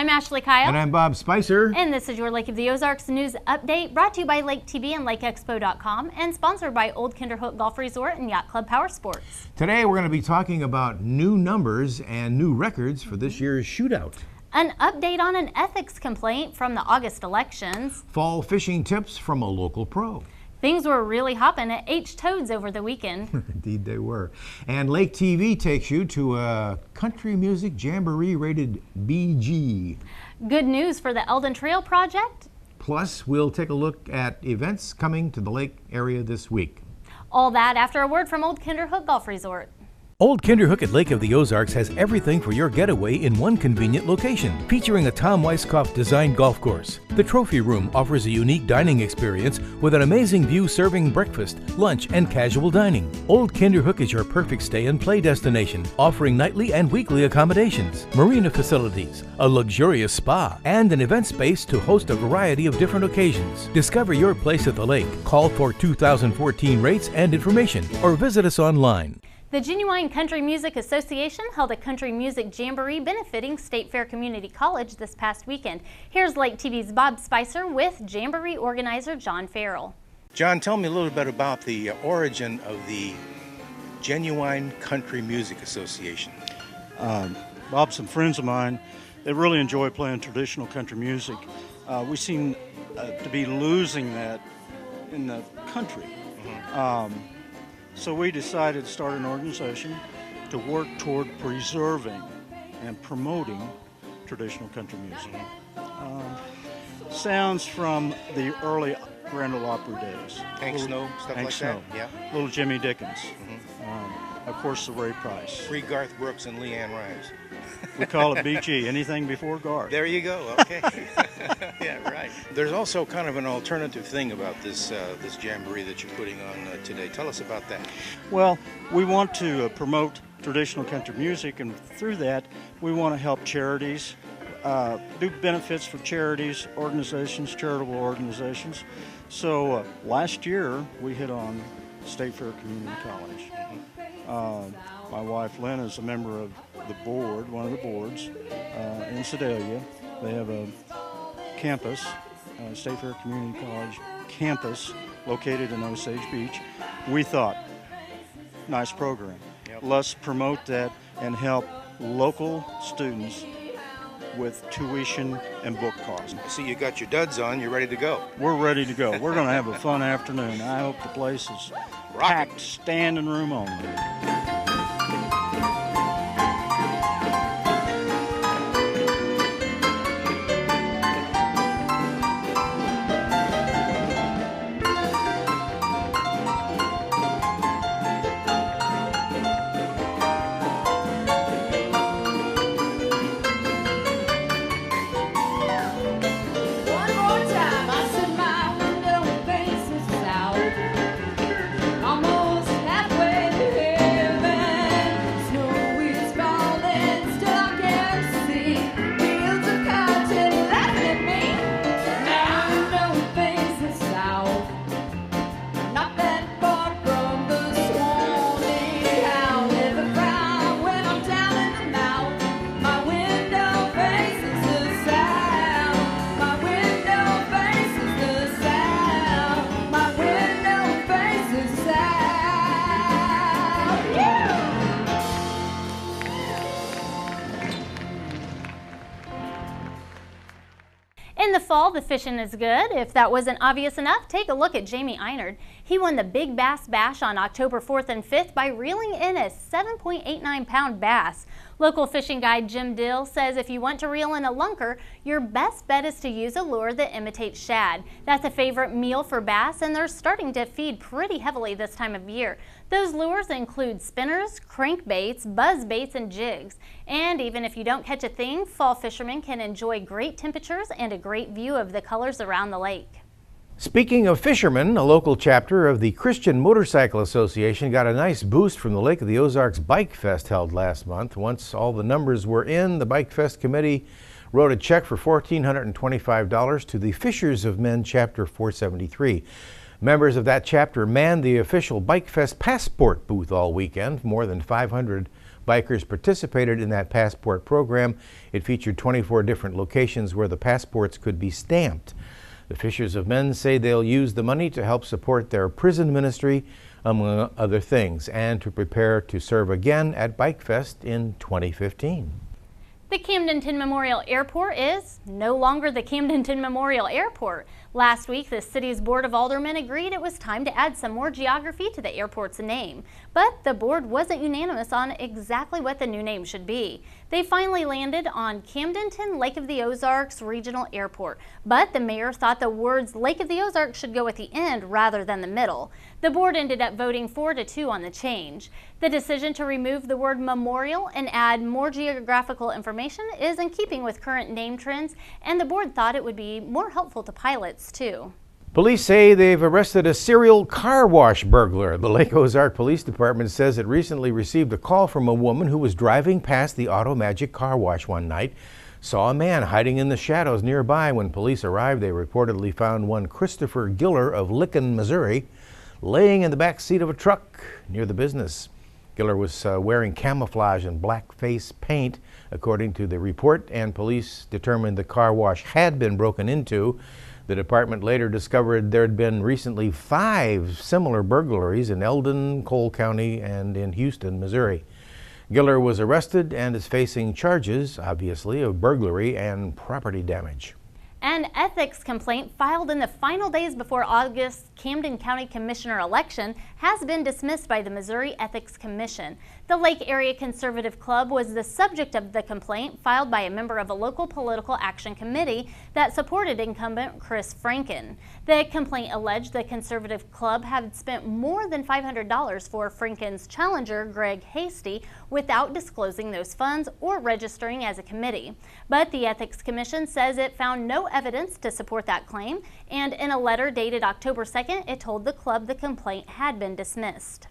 I'm Ashley Kyle. And I'm Bob Spicer. And this is your Lake of the Ozarks News Update, brought to you by Lake TV and LakeExpo.com, and sponsored by Old Kinderhook Golf Resort and Yacht Club Power Sports. Today we're going to be talking about new numbers and new records for this year's shootout. An update on an ethics complaint from the August elections. Fall fishing tips from a local pro. Things were really hopping at H Toads over the weekend. Indeed they were. And Lake TV takes you to a country music jamboree rated BG. Good news for the Eldon Trail project. Plus, we'll take a look at events coming to the lake area this week. All that after a word from Old Kinderhook Golf Resort. Old Kinderhook at Lake of the Ozarks has everything for your getaway in one convenient location, featuring a Tom Weiskopf-designed golf course. The Trophy Room offers a unique dining experience with an amazing view serving breakfast, lunch, and casual dining. Old Kinderhook is your perfect stay and play destination, offering nightly and weekly accommodations, marina facilities, a luxurious spa, and an event space to host a variety of different occasions. Discover your place at the lake. Call for 2014 rates and information, or visit us online. The Genuine Country Music Association held a country music jamboree benefiting State Fair Community College this past weekend. Here's Lake TV's Bob Spicer with jamboree organizer John Farrell. John, tell me a little bit about the origin of the Genuine Country Music Association. Bob, some friends of mine, they really enjoy playing traditional country music. We seem to be losing that in the country. So we decided to start an organization to work toward preserving and promoting traditional country music. Sounds from the early Grand Ole Opry days. Hank Snow, stuff like that? Yeah. Little Jimmy Dickens. Of course, the Ray Price. Free Garth Brooks and Leanne Rimes. We call it BG, anything before Garth. There you go, okay. Yeah, right. There's also kind of an alternative thing about this jamboree that you're putting on today. Tell us about that. Well, we want to promote traditional country music, and through that, we want to help charities, do benefits for charities, organizations, charitable organizations. So last year, we hit on State Fair Community College. My wife, Lynn, is a member of the board, one of the boards in Sedalia. They have a campus, State Fair Community College campus, located in Osage Beach. We thought, nice program. Yep. Let's promote that and help local students with tuition and book costs. I see you got your duds on, you're ready to go. We're ready to go. We're going to have a fun afternoon. I hope the place is packed, standing room only. In the fall, the fishing is good. If that wasn't obvious enough, take a look at Jamie Einard. He won the Big Bass Bash on October 4th and 5th by reeling in a 7.89-pound bass. Local fishing guide Jim Dill says if you want to reel in a lunker, your best bet is to use a lure that imitates shad. That's a favorite meal for bass, and they're starting to feed pretty heavily this time of year. Those lures include spinners, crankbaits, buzzbaits, and jigs. And even if you don't catch a thing, fall fishermen can enjoy great temperatures and a great view of the colors around the lake. Speaking of fishermen, a local chapter of the Christian Motorcycle Association got a nice boost from the Lake of the Ozarks Bike Fest held last month. Once all the numbers were in, the Bike Fest committee wrote a check for $1,425 to the Fishers of Men Chapter 473. Members of that chapter manned the official Bike Fest passport booth all weekend. More than 500 bikers participated in that passport program. It featured 24 different locations where the passports could be stamped. The Fishers of Men say they'll use the money to help support their prison ministry, among other things, and to prepare to serve again at Bike Fest in 2015. The Camdenton Memorial Airport is no longer the Camdenton Memorial Airport. Last week, the city's Board of Aldermen agreed it was time to add some more geography to the airport's name. But the board wasn't unanimous on exactly what the new name should be. They finally landed on Camdenton Lake of the Ozarks Regional Airport. But the mayor thought the words Lake of the Ozarks should go at the end rather than the middle. The board ended up voting 4-2 on the change. The decision to remove the word memorial and add more geographical information is in keeping with current name trends, and the board thought it would be more helpful to pilots too. Police say they've arrested a serial car wash burglar. The Lake Ozark Police Department says it recently received a call from a woman who was driving past the Auto Magic car wash one night, saw a man hiding in the shadows nearby. When police arrived, they reportedly found one Christopher Giller of LINN, Missouri, laying in the back seat of a truck near the business. Giller was wearing camouflage and black face paint, according to the report, and police determined the car wash had been broken into. The department later discovered there had been recently 5 similar burglaries in Eldon, Cole County, and in Houston, Missouri. Giller was arrested and is facing charges, obviously, of burglary and property damage. An ethics complaint filed in the final days before August's Camden County Commissioner election has been dismissed by the Missouri Ethics Commission. The Lake Area Conservative Club was the subject of the complaint filed by a member of a local political action committee that supported incumbent Chris Franken. The complaint alleged the Conservative Club had spent more than $500 for Franken's challenger, Greg Hasty, without disclosing those funds or registering as a committee. But the Ethics Commission says it found no evidence to support that claim, and in a letter dated October 2nd, it told the club the complaint had been dismissed.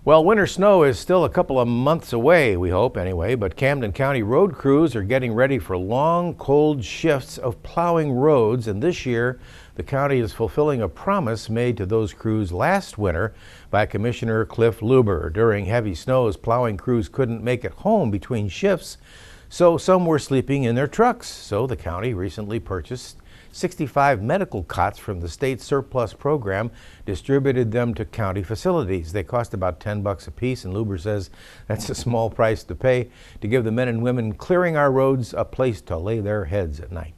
Well, winter snow is still a couple of months away, we hope anyway, but Camden County road crews are getting ready for long, cold shifts of plowing roads, and this year the county is fulfilling a promise made to those crews last winter by Commissioner Cliff Luber. During heavy snows, plowing crews couldn't make it home between shifts, so some were sleeping in their trucks. So the county recently purchased 65 medical cots from the state surplus program, distributed them to county facilities. They cost about $10 a piece, and Luber says that's a small price to pay to give the men and women clearing our roads a place to lay their heads at night.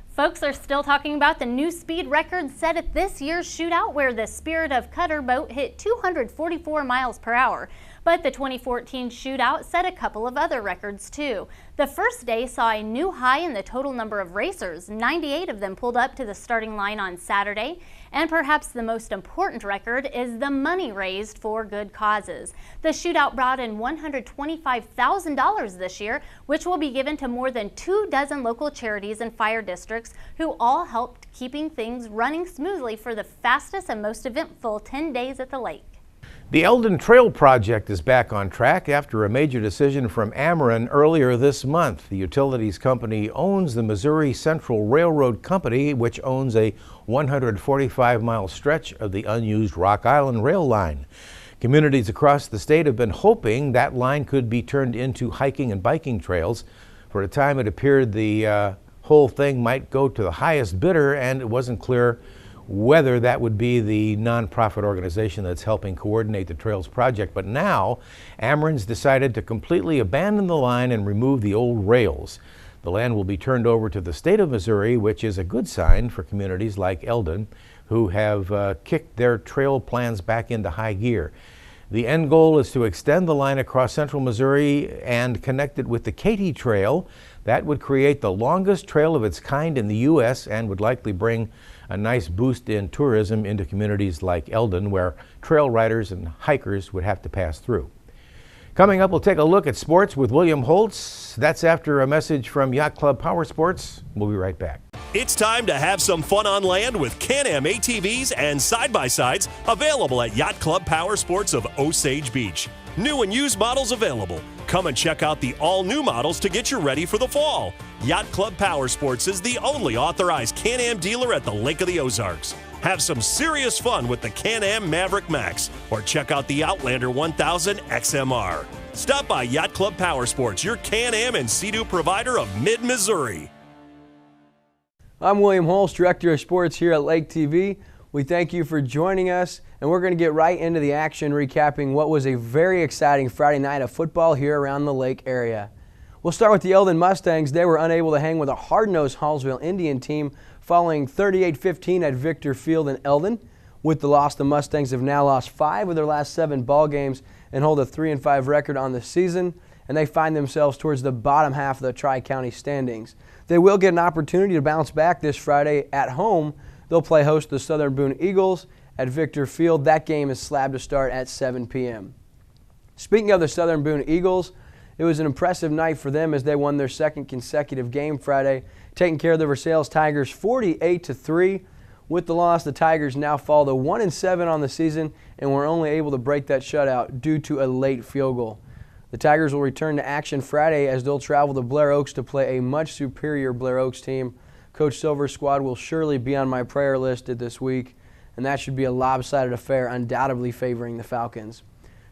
Folks are still talking about the new speed record set at this year's shootout, where the Spirit of Cutter boat hit 244 miles per hour. But the 2014 shootout set a couple of other records too. The first day saw a new high in the total number of racers. 98 of them pulled up to the starting line on Saturday. And perhaps the most important record is the money raised for good causes. The shootout brought in $125,000 this year, which will be given to more than 24 local charities and fire districts who all helped keeping things running smoothly for the fastest and most eventful 10 days at the lake. The Eldon Trail Project is back on track after a major decision from Ameren earlier this month. The utilities company owns the Missouri Central Railroad Company, which owns a 145-mile stretch of the unused Rock Island rail line. Communities across the state have been hoping that line could be turned into hiking and biking trails. For a time, it appeared the whole thing might go to the highest bidder, and it wasn't clear whether that would be the nonprofit organization that's helping coordinate the Trails project. But now, Ameren's decided to completely abandon the line and remove the old rails. The land will be turned over to the state of Missouri, which is a good sign for communities like Eldon, who have kicked their trail plans back into high gear. The end goal is to extend the line across central Missouri and connect it with the Katy Trail. That would create the longest trail of its kind in the U.S. and would likely bring a nice boost in tourism into communities like Eldon, where trail riders and hikers would have to pass through. Coming up, we'll take a look at sports with William Holtz. That's after a message from Yacht Club Power Sports. We'll be right back. It's time to have some fun on land with Can-Am ATVs and side-by-sides available at Yacht Club Power Sports of Osage Beach. New and used models available. Come and check out the all-new models to get you ready for the fall. Yacht Club Power Sports is the only authorized Can-Am dealer at the Lake of the Ozarks. Have some serious fun with the Can-Am Maverick Max or check out the Outlander 1000 XMR. Stop by Yacht Club Power Sports, your Can-Am and Sea-Doo provider of mid-Missouri. I'm William Holst, Director of Sports here at Lake TV. We thank you for joining us, and we're going to get right into the action, recapping what was a very exciting Friday night of football here around the lake area. We'll start with the Eldon Mustangs. They were unable to hang with a hard-nosed HALLSVILLE Indian team following 38-15 at Victor Field in Eldon. With the loss, the Mustangs have now lost 5 of their last 7 ball games and hold a 3-5 record on the season, and they find themselves towards the bottom half of the Tri-County standings. They will get an opportunity to bounce back this Friday at home. They'll play host to the Southern Boone Eagles at Victor Field. That game is slabbed to start at 7 p.m. Speaking of the Southern Boone Eagles, it was an impressive night for them as they won their 2nd consecutive game Friday, taking care of the VERSAILLES Tigers 48-3. With the loss, the Tigers now fall to 1-7 on the season and were only able to break that shutout due to a late field goal. The Tigers will return to action Friday as they'll travel to Blair Oaks to play a much superior Blair Oaks team. Coach Silver's squad will surely be on my prayer list this week, and that should be a lopsided affair, undoubtedly favoring the Falcons.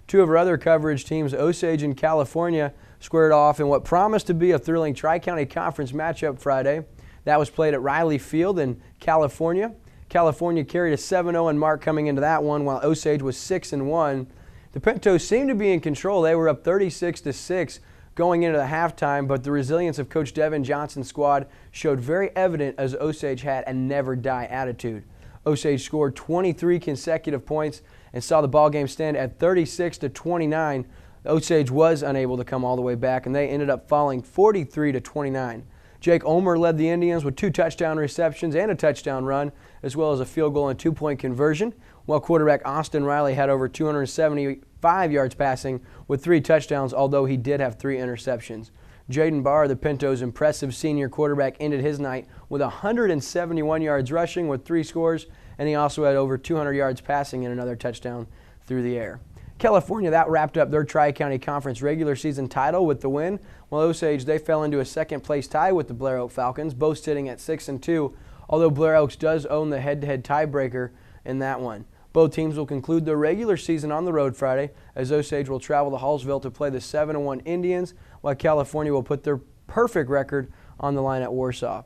2 of our other coverage teams, Osage and California, squared off in what promised to be a thrilling Tri-County Conference matchup Friday. That was played at Riley Field in California. California carried a 7-0 mark coming into that one, while Osage was 6-1. The Pintos seemed to be in control. They were up 36-6 going into the halftime, but the resilience of Coach Devin Johnson's squad showed very evident as Osage had a never-die attitude. Osage scored 23 consecutive points and saw the ball game stand at 36-29. Osage was unable to come all the way back, and they ended up falling 43-29. Jake Ulmer led the Indians with 2 touchdown receptions and a touchdown run, as well as a field goal and 2-point conversion, while quarterback Austin Riley had over 275 yards passing with 3 touchdowns, although he did have 3 interceptions. Jaden Barr, the Pintos' impressive senior quarterback, ended his night with 171 yards rushing with 3 scores, and he also had over 200 yards passing and another touchdown through the air. California, that wrapped up their Tri-County Conference regular season title with the win, while Osage, they fell into a 2nd-place tie with the Blair Oak Falcons, both sitting at 6-2, although Blair Oaks does own the head-to-head tiebreaker in that one. Both teams will conclude their regular season on the road Friday, as Osage will travel to HALLSVILLE to play the 7-1 Indians, while California will put their perfect record on the line at Warsaw.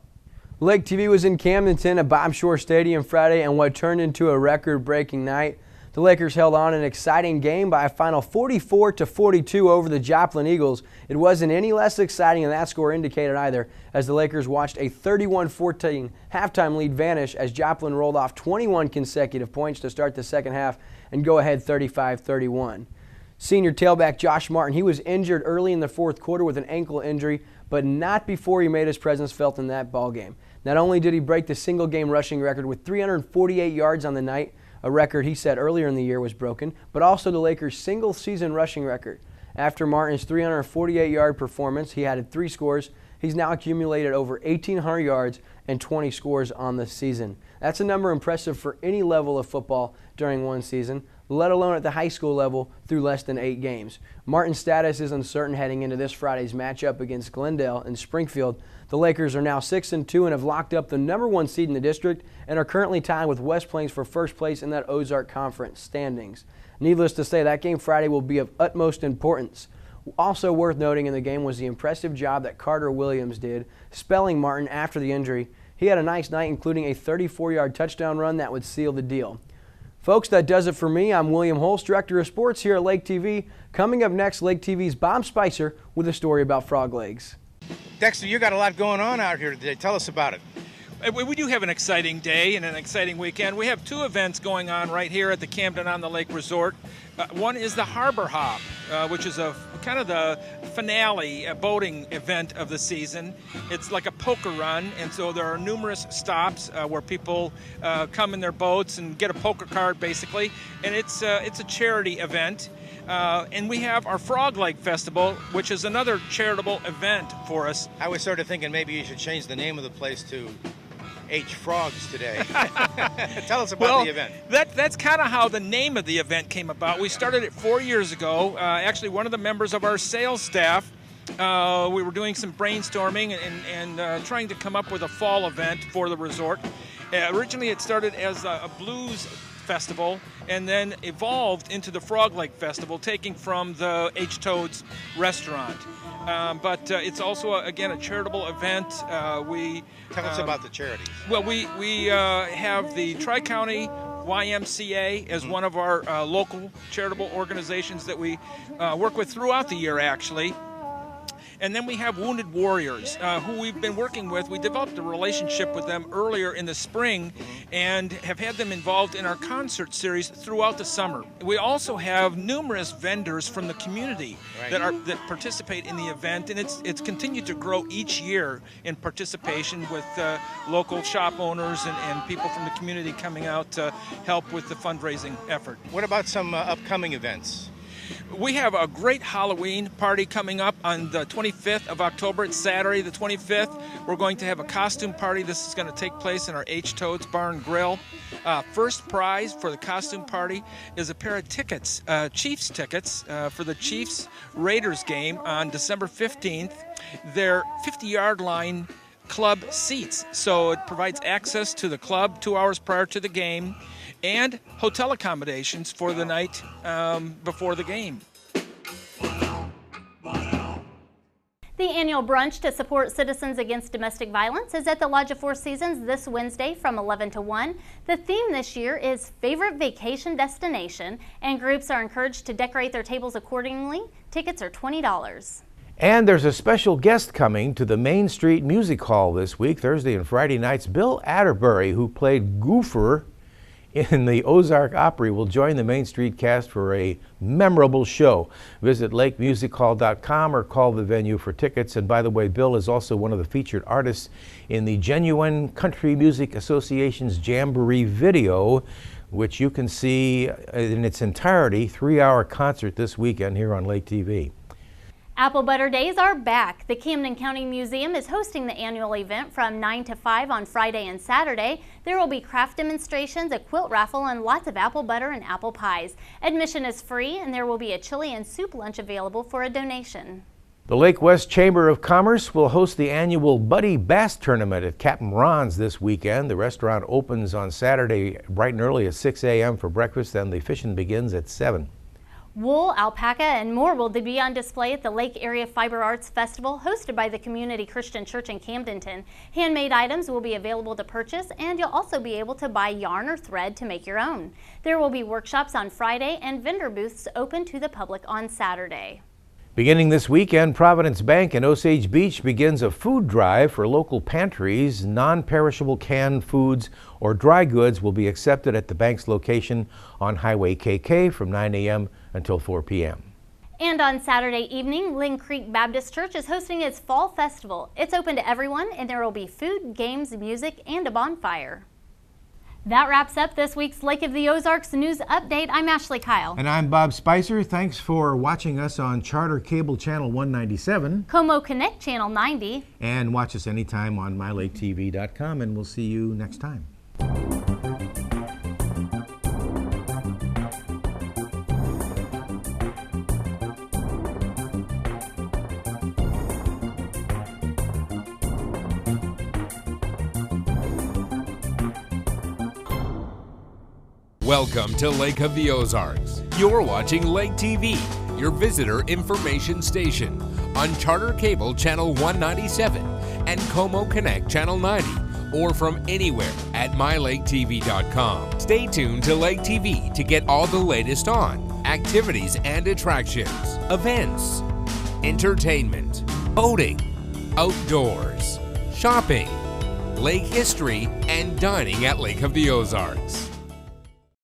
Lake TV was in Camdenton at Bob Shore Stadium Friday, and what turned into a record-breaking night. The Lakers held on an exciting game by a final 44-42 over the Joplin Eagles. It wasn't any less exciting than that score indicated either, as the Lakers watched a 31-14 halftime lead vanish as Joplin rolled off 21 consecutive points to start the second half and go ahead 35-31. Senior tailback Josh Martin, he was injured early in the 4th quarter with an ankle injury, but not before he made his presence felt in that ball game. Not only did he break the single-game rushing record with 348 yards on the night, a record he said earlier in the year was broken, but also the Lakers' single-season rushing record. After Martin's 348-yard performance, he added 3 scores. He's now accumulated over 1,800 yards and 20 scores on the season. That's a number impressive for any level of football during one season, let alone at the high school level through less than 8 games. Martin's status is uncertain heading into this Friday's matchup against Glendale and Springfield. The Lakers are now 6-2 and have locked up the #1 seed in the district and are currently tied with West Plains for first place in that Ozark Conference standings. Needless to say, that game Friday will be of utmost importance. Also worth noting in the game was the impressive job that Carter Williams did spelling Martin after the injury. He had a nice night, including a 34-yard touchdown run that would seal the deal. Folks, that does it for me. I'm William Holst, Director of Sports here at Lake TV. Coming up next, Lake TV's Bob Spicer with a story about frog legs. Dexter, you got a lot going on out here today. Tell us about it. We do have an exciting day and an exciting weekend. We have 2 events going on right here at the Camden on the Lake Resort. One is the Harbor Hop, which is a kind of the finale boating event of the season. It's like a poker run, and so there are numerous stops where people come in their boats and get a poker card, basically. And it's a charity event. And we have our Frog Leg Festival, which is another charitable event for us. I was sort of thinking maybe you should change the name of the place to H frogs today. Tell us about the event. That's kind of how the name of the event came about. We started it 4 years ago. Actually, one of the members of our sales staff, we were doing some brainstorming and trying to come up with a fall event for the resort. Originally, it started as a blues festival and then evolved into the Frog Lake Festival, taking from the H Toad's restaurant. But it's also, again, a charitable event. Tell us about the charities. Well, we have the Tri-County YMCA as one of our local charitable organizations that we work with throughout the year, actually. And then we have Wounded Warriors, who we've been working with. We developed a relationship with them earlier in the spring and have had them involved in our concert series throughout the summer. We also have numerous vendors from the community that participate in the event, and it's continued to grow each year in participation with local shop owners and people from the community coming out to help with the fundraising effort. What about some upcoming events? We have a great Halloween party coming up on the 25th of October. It's Saturday the 25th. We're going to have a costume party. This is going to take place in our H Toad's Bar and Grill. First prize for the costume party is a pair of tickets, Chiefs tickets, for the Chiefs-Raiders game on December 15th. They're 50-yard line club seats, so it provides access to the club 2 hours prior to the game and hotel accommodations for the night before the game. The annual brunch to support Citizens Against Domestic Violence is at the Lodge of Four Seasons this Wednesday from 11 to 1. The theme this year is Favorite Vacation Destination, and groups are encouraged to decorate their tables accordingly. Tickets are $20. And there's a special guest coming to the Main Street Music Hall this week, Thursday and Friday nights. Bill Atterbury, who played Goofer in the Ozark Opry, will join the Main Street cast for a memorable show. Visit lakemusichall.com or call the venue for tickets. And by the way, Bill is also one of the featured artists in the Genuine Country Music Association's JAMBOREE video, which you can see in its entirety, 3-hour concert this weekend here on Lake TV. Apple Butter Days are back. The Camden County Museum is hosting the annual event from 9 to 5 on Friday and Saturday. There will be craft demonstrations, a quilt raffle, and lots of apple butter and apple pies. Admission is free, and there will be a chili and soup lunch available for a donation. The Lake West Chamber of Commerce will host the annual Buddy Bass Tournament at Captain Ron's this weekend. The restaurant opens on Saturday bright and early at 6 a.m. for breakfast, and the fishing begins at 7. Wool, alpaca, and more will be on display at the Lake Area Fiber Arts Festival hosted by the Community Christian Church in Camdenton. Handmade items will be available to purchase, and you'll also be able to buy yarn or thread to make your own. There will be workshops on Friday and vendor booths open to the public on Saturday. Beginning this weekend, Providence Bank in Osage Beach begins a food drive for local pantries. Non-perishable canned foods or dry goods will be accepted at the bank's location on Highway KK from 9 a.m. until 4 p.m. And on Saturday evening, Lynn Creek Baptist Church is hosting its Fall Festival. It's open to everyone, and there will be food, games, music, and a bonfire. That wraps up this week's Lake of the Ozarks News Update. I'm Ashley Kyle. And I'm Bob Spicer. Thanks for watching us on Charter Cable Channel 197. Como Connect Channel 90. And watch us anytime on mylaketv.com, and we'll see you next time. Welcome to Lake of the Ozarks. You're watching Lake TV, your visitor information station, on Charter Cable Channel 197 and Como Connect Channel 90, or from anywhere at mylaketv.com. Stay tuned to Lake TV to get all the latest on activities and attractions, events, entertainment, boating, outdoors, shopping, lake history, and dining at Lake of the Ozarks.